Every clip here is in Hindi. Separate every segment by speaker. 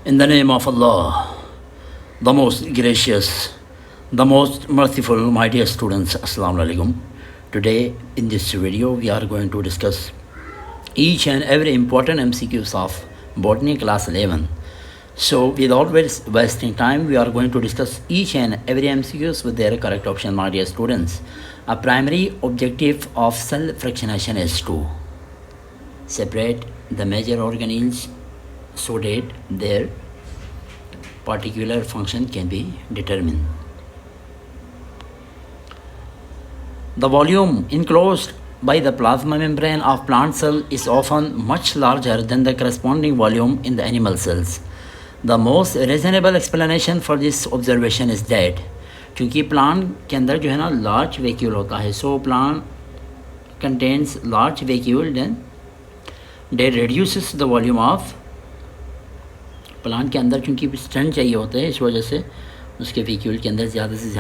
Speaker 1: In the name of Allah, the most gracious, the most merciful, my dear students, Assalamu alaikum. Today in this video we are going to discuss each and every important MCQs of Botany class 11. So without wasting time, we are going to discuss each and every MCQs with their correct option, my dear students. A primary objective of cell fractionation is to separate the major organelles so that their particular function can be determined. The volume enclosed by the plasma membrane of plant cell is often much larger than the corresponding volume in the animal cells. The most reasonable explanation for this observation is that क्योंकि प्लांट के अंदर जो है ना लार्ज वैक्यूल होता है, so plant contains large vacuole then that reduces the volume of plant के अंदर, क्योंकि स्ट्रेंथ चाहिए होता है, इस वजह से उसके वैक्यूल के अंदर ज़्यादा से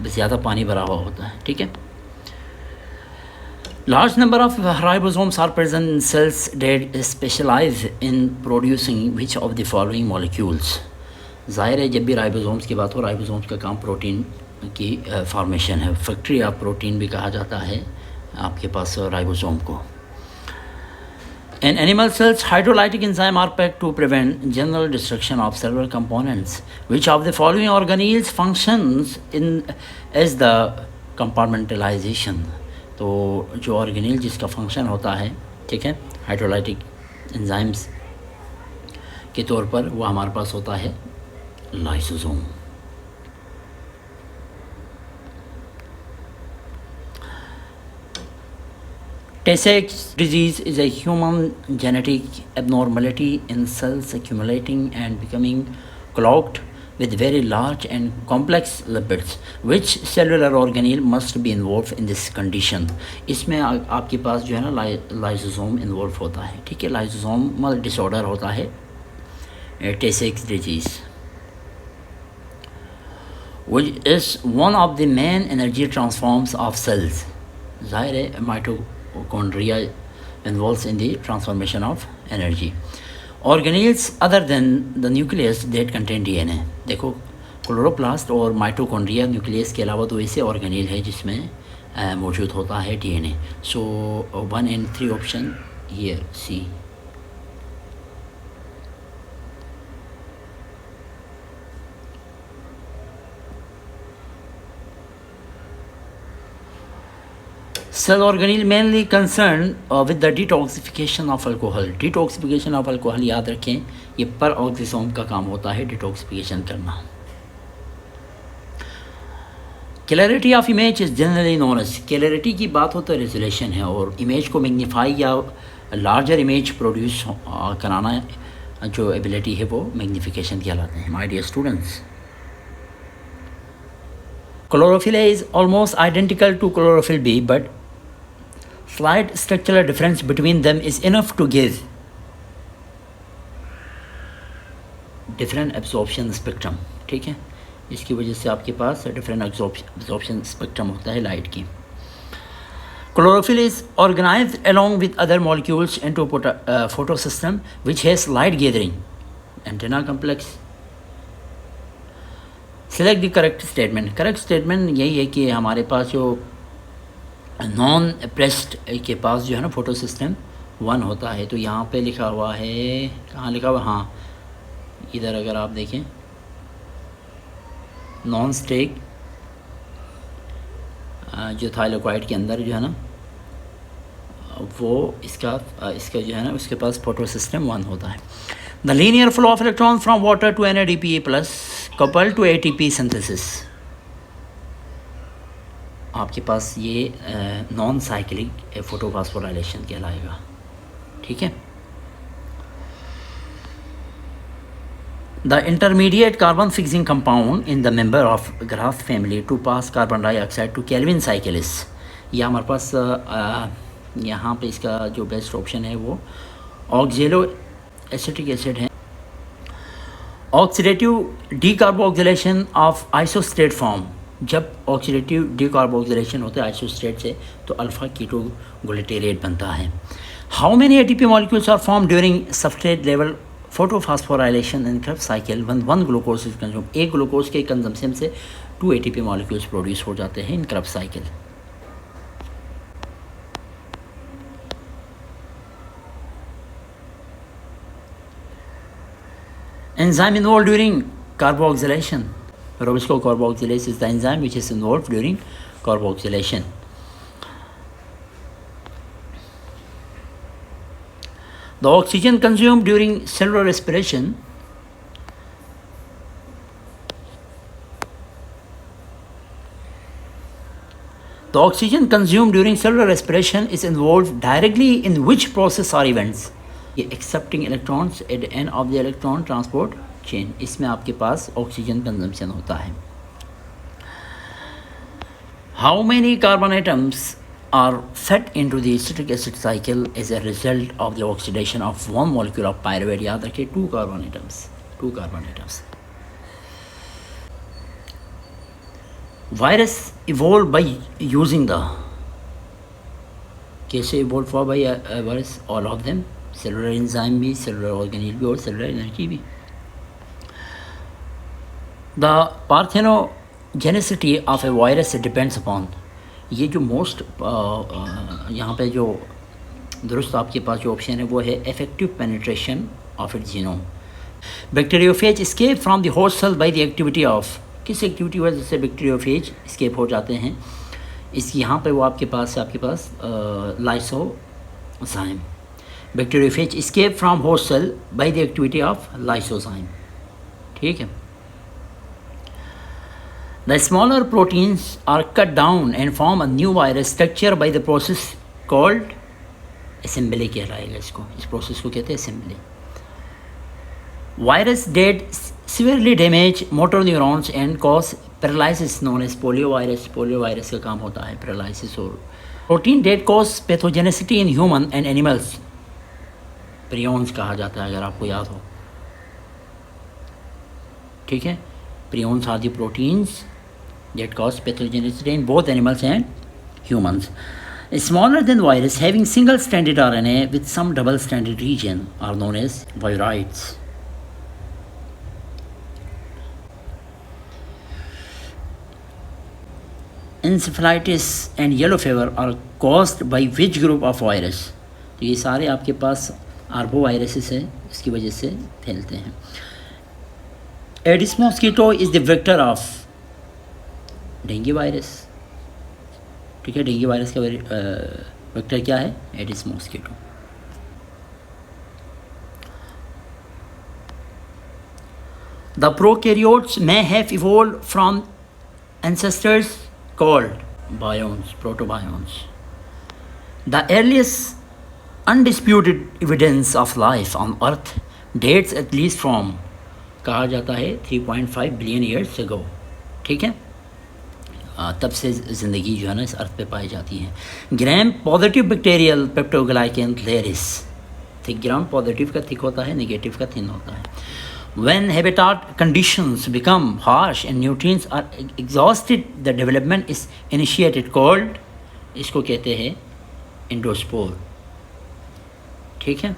Speaker 1: ज़्यादा पानी भरा हुआ होता है. ठीक है. Large number of ribosomes are present in cells that specialize in producing which of the following molecules. ज़ाहिर है जब भी राइबोसोम्स की बात हो, राइबोसोम्स का काम प्रोटीन की फॉर्मेशन है. फैक्ट्री ऑफ प्रोटीन भी कहा जाता है आपके पास राइबोसोम को. In animal cells, hydrolytic enzymes are packed to prevent general destruction of cellular components. Which of the following organelles functions as the compartmentalization? तो जो ऑर्गेनेल जिसका फंक्शन होता है, ठीक है, हाइड्रोलाइटिक एंजाइम्स के तौर पर, वो हमारे पास होता है lysosome. Tay-Sachs disease is a human genetic abnormality in cells accumulating and becoming clogged with very large and complex lipids. Which cellular organelle must be involved in this condition? इसमें आपके पास जो है ना लाइसोसोम इन्वॉल्व होता है. ठीक है. लाइसोसोमल डिसऑर्डर होता है Tay-Sachs disease, which is one of the main energy transforms of cells. ज़ाहिर है mitochondria involves in the transformation of energy. Organelles other than the nucleus that contain DNA. देखो, क्लोरोप्लास्ट और माइटोकॉन्ड्रिया न्यूक्लियस के अलावा तो ऐसे ऑर्गेनेल है जिसमें मौजूद होता है DNA. So 1 and 3 option here see. Cell organelle mainly concerned with the detoxification of alcohol. Detoxification of alcohol याद रखें, ये पर ऑक्सीसोम का काम होता है डिटॉक्सिफिकेशन करना. Clarity of image is generally known as. Clarity की बात हो तो रेजोल्यूशन है, और इमेज को मैग्नीफाई या लार्जर इमेज प्रोड्यूस कराना जो एबिलिटी है वो मैग्नीफिकेशन कहलाते हैं. My dear students, chlorophyll A is almost identical to chlorophyll B, but slight structural difference between them is enough to give different absorption spectrum. ठीक है. इसकी वजह से आपके पास different absorption spectrum होता है लाइट की. Chlorophyll is organized along with other molecules into photosystem which has light gathering antenna complex. Select the correct statement. Correct statement यही है कि हमारे पास जो नॉन प्रेस्ड के पास जो है ना फोटो सिस्टम 1 होता है. तो यहाँ पे लिखा हुआ है, कहाँ लिखा हुआ, हाँ इधर अगर आप देखें, नॉन स्टेक जो थाइलाकोइड के अंदर जो है ना वो इसका जो है ना उसके पास फोटो सिस्टम 1 होता है. The linear flow of electrons from water to NADPA plus coupled to ATP synthesis. आपके पास ये नॉन साइक्लिक फोटोफॉस्फोराइलेशन कहलाएगा. ठीक है. The intermediate carbon fixing compound in the member of grass family to pass carbon dioxide to Calvin cycle is. ये हमारे पास यहाँ पे इसका जो बेस्ट ऑप्शन है वो ऑक्जेलो एसिटिक एसिड है. Oxidative decarboxylation of isocitrate form. जब ऑक्सीडेटिव डीकार्बोक्सिलेशन होता है आइसोस्टेट से तो अल्फा कीटो ग्लूटेरेट बनता है. How many ATP molecules are form during substrate level photophosphorylation in Krebs cycle one one glucose is consume, एक ग्लूकोज के कंजम्पशन से 2 ATP मॉलिक्यूल्स प्रोड्यूस हो जाते हैं in Krebs cycle. Enzyme involved during carboxylation. Rubisco carboxylase is the enzyme which is involved during carboxylation. The oxygen consumed during cellular respiration is involved directly in which process or events? Accepting electrons at the end of the electron transport chain, इसमें आपके पास ऑक्सीजन कंजम्पशन होता है। How many carbon atoms are fed into the citric acid cycle as a result of the oxidation of one molecule of pyruvate? याद रखिए 2 carbon atoms। Virus evolved by using the, कैसे evolved हुआ by virus? All of them, cellular enzyme भी, सेलुलर ऑर्गेनेल भी और सेलुलर एनर्जी भी। The pathogenicity of a virus depends upon, ये जो मोस्ट यहाँ पे जो दुरुस्त आपके पास जो ऑप्शन है वो है effective penetration of it genome. Bacteriophage escape from the host cell by the activity of, किस एक्टिविटी वजह से बैक्टीरियोफेज स्केप हो जाते हैं? इस यहाँ पे वो आपके पास lysozyme. Bacteriophage escape from host cell by the activity of lysozyme। ठीक है। The smaller proteins are cut down and form a new virus structure by the process called assembly कहलाएगा इसको, इस प्रोसेस को कहते हैं assembly। Virus that severely damage motor neurons and cause paralysis known as poliovirus। poliovirus का काम होता है paralysis। और protein that cause pathogenicity in human and animals, prions कहा जाता है, अगर आपको याद हो। ठीक है, prions are the proteins that cause pathogenicity in both animals and humans. Smaller than virus having single stranded RNA with some double stranded region are known as viroids. encephalitis and yellow fever are caused by which group of virus? तो ये सारे आपके पास आर्बो वायरसेस है, इसकी वजह से फैलते हैं। Aedes mosquito is the vector of dengue virus. ठीक है, डेंगू वायरस का वेक्टर क्या है? Aedes mosquito. The prokaryotes may have evolved from ancestors called bions, protobions. The earliest undisputed evidence of life on earth dates at least from, कहा जाता है 3.5 बिलियन ईयर्स अगो। ठीक है, तब से ज़िंदगी जो है ना इस अर्थ पे पाई जाती है। Gram positive bacterial peptidoglycan layers, thick gram positive का थिक होता है, नेगेटिव का थिन होता है। When habitat conditions become harsh and nutrients are exhausted, the development is initiated called, इसको कहते हैं एंडोस्पोर। ठीक है,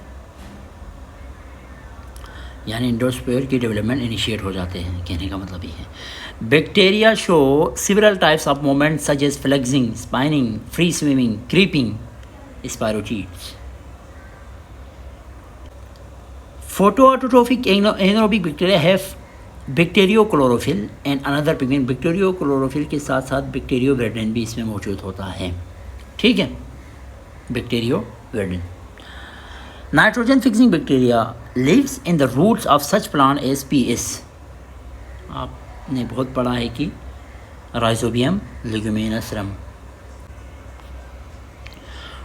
Speaker 1: यानी एंडोस्पोर की डेवलपमेंट इनिशिएट हो जाते हैं, कहने का मतलब ये है। Bacteria show several types of movements such as flexing, spinning, free swimming, creeping, spirochetes. Photoautotrophic anaerobic bacteria have bacteriochlorophyll and another pigment। bacteriochlorophyll के साथ साथ बैक्टीरियोवेरेडिन भी इसमें मौजूद होता है। ठीक है, बैक्टीरियोवेरेडिन। Nitrogen fixing bacteria lives in the roots of such plant as PS। आपने बहुत पढ़ा है कि rhizobium leguminosarum.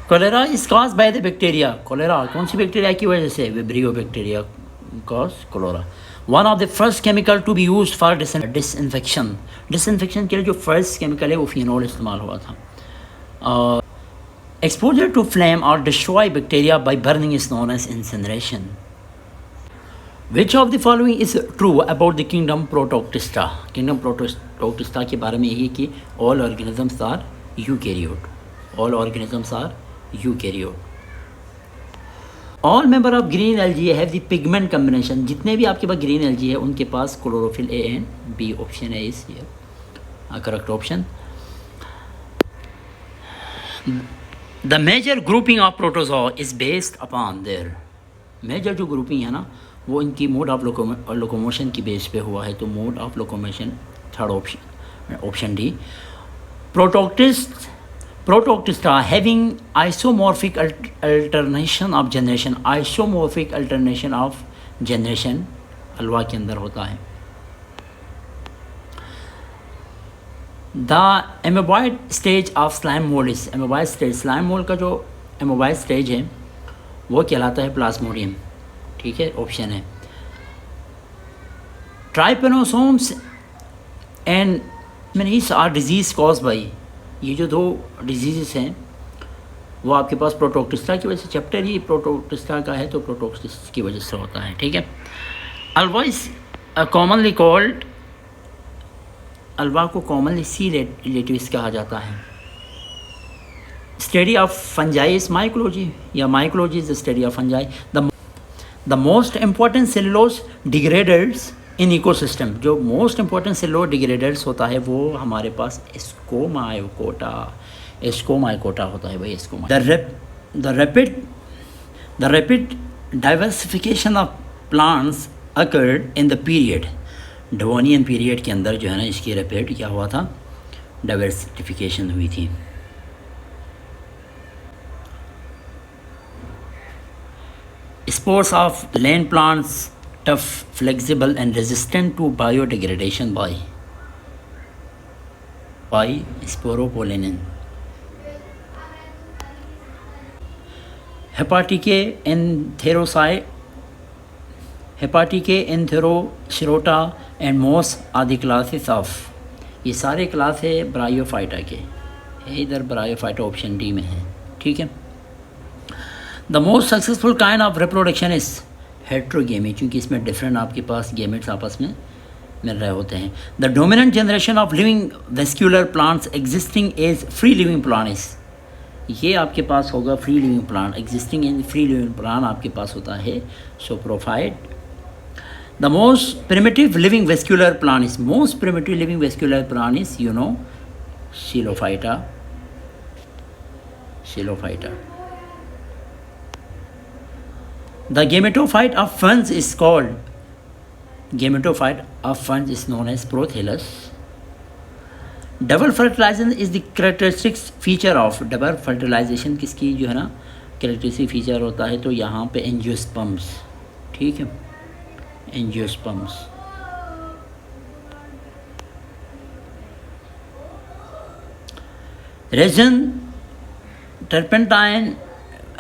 Speaker 1: Cholera is cause by the bacteria. Cholera कौन सी बैक्टीरिया की वजह से? Vibrio bacteria cause cholera. One of the first chemical to be use for disinfection. Disinfection के लिए जो फर्स्ट केमिकल है वो फिनोल इस्तेमाल हुआ था। एक्सपोजर टू फ्लेम और destroy bacteria by burning is known as incineration. Which of the following is true about the kingdom protoctista. Kingdom protoctista के बारे में यही कि all organisms are eukaryote. All organisms are eukaryote. All member of green algae have the pigment combination, जितने भी आपके पास ग्रीन एल्गी है उनके पास chlorophyll a and b, option a is here correct option. The major grouping of protozoa is based upon their, major जो ग्रुपिंग है ना वो इनकी मोड ऑफ लोकोमोशन की बेस पे हुआ है, तो mode of locomotion third option, option D. Protoctista having isomorphic alternation of generation, isomorphic alternation of generation हलवा के अंदर होता है। The amoeboid stage of slime mold is, amoeboid stage, slime mold का जो amoeboid stage है वो कहलाता है प्लाज्मोडियम, ठीक है, ऑप्शन है। ट्राइपेनोसोम्स एंड मेनीस आर डिजीज कॉज बाई, ये जो दो डिजीज़ हैं वो आपके पास प्रोटोक्टिस्टा की वजह से, चैप्टर ही प्रोटोक्टिस्टा का है तो प्रोटोक्टिस्टा की वजह से होता है, ठीक है। Ulva is commonly called, ulva को कॉमनली सी रिलेटिव्स कहा जाता है। Study of fungi is mycology, या mycology is the study of fungi. The most important cellulose degraders in ecosystem, जो मोस्ट इम्पॉर्टेंट सेलुलोज डिग्रेडर्स होता है वो हमारे पास स्कोमाइकोटा, स्कोमाइकोटा होता है भाई, स्कोमा। The rapid diversification of plants occurred in the period, Devonian period के अंदर जो है ना इसकी रैपिड क्या हुआ था, डाइवर्सिफिकेशन हुई थी। Spores of land plants tough, flexible and resistant to biodegradation by sporopollenin. Hepatica anthocerota and moss आदि क्लासेस ऑफ, ये सारे क्लास है ब्रायोफाइटा के, इधर ब्रायोफाइटा ऑप्शन डी में है, ठीक है। The most successful kind of reproduction is heterogamy, क्योंकि इसमें डिफरेंट आपके पास गेमेट्स आपस में मिल रहे होते हैं। The dominant generation of living vascular plants existing as free living plant is, ये आपके पास होगा free living plant, existing in free living plant आपके पास होता है sporophyte. The most primitive living vascular plant is, most primitive living vascular plant is you know psilophyta, psilophyta. The gametophyte of ferns is called, gametophyte of ferns is known as Prothallus. Double fertilization is the characteristic feature of, double fertilization किसकी जो है ना characteristic feature होता है, तो यहाँ पे angiosperms, ठीक है, angiosperms। Resin, turpentine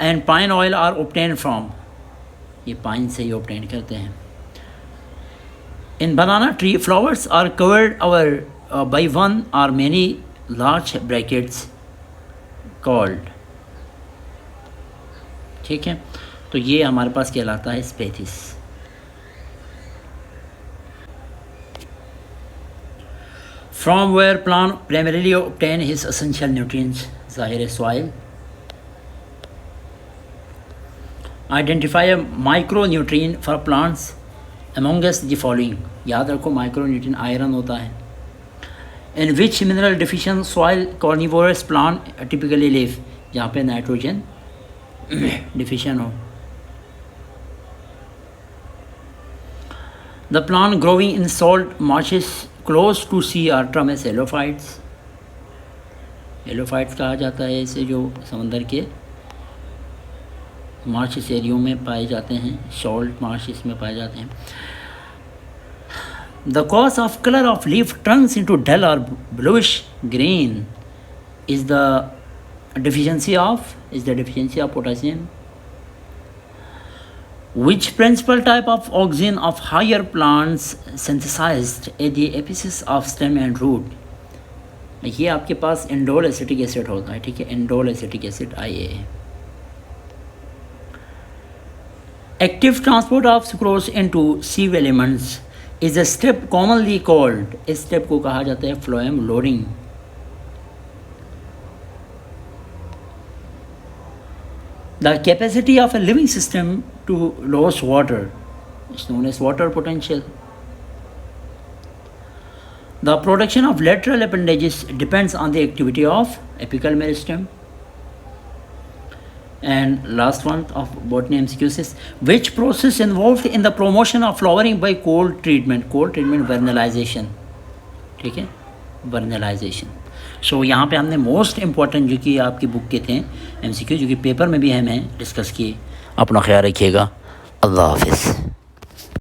Speaker 1: and pine oil are obtained from, ये पाइन से ही ऑब्टेन करते हैं। In banana tree flowers are covered over by one or many large brackets called, ठीक है, तो ये हमारे पास कहलाता है spathes. From where plant primarily obtain his essential nutrients, जाहिर है soil. Identify a micronutrient for plants amongst the following, याद रखो माइक्रोन्यूट्रिएंट आयरन होता है। In which mineral deficient soil carnivorous plant typically live, जहाँ पे नाइट्रोजन डिफिशिएंट हो। The plant growing in salt marshes close to sea are termed as halophytes, halophytes कहा जाता है इसे, जो समंदर के मार्शेस एरियो में पाए जाते हैं, सॉल्ट मार्शेस में पाए जाते हैं। The cause of colour of leaf turns into dull और bluish green is the deficiency of potassium. Which principal type of oxygen of higher plants synthesized at the apices of stem and root, ये आपके पास इंडोल एसिटिक एसिड होता है, ठीक है, indole acetic acid IA। Active transport of sucrose into sieve elements is a step commonly called, इस स्टेप को कहा जाता है phloem loading। The capacity of a living system to lose water is known as water potential. The production of lateral appendages depends on the activity of apical meristem. And last one of botany MCQs is, which process involved in the promotion of flowering by cold treatment? Cold treatment, vernalization. ठीक है, vernalization. सो यहाँ पे हमने मोस्ट इम्पॉर्टेंट जो कि आपकी बुक के थे MCQ, जो कि पेपर में भी हमें डिस्कस किए. अपना ख्याल रखिएगा. अल्लाह हाफिज़.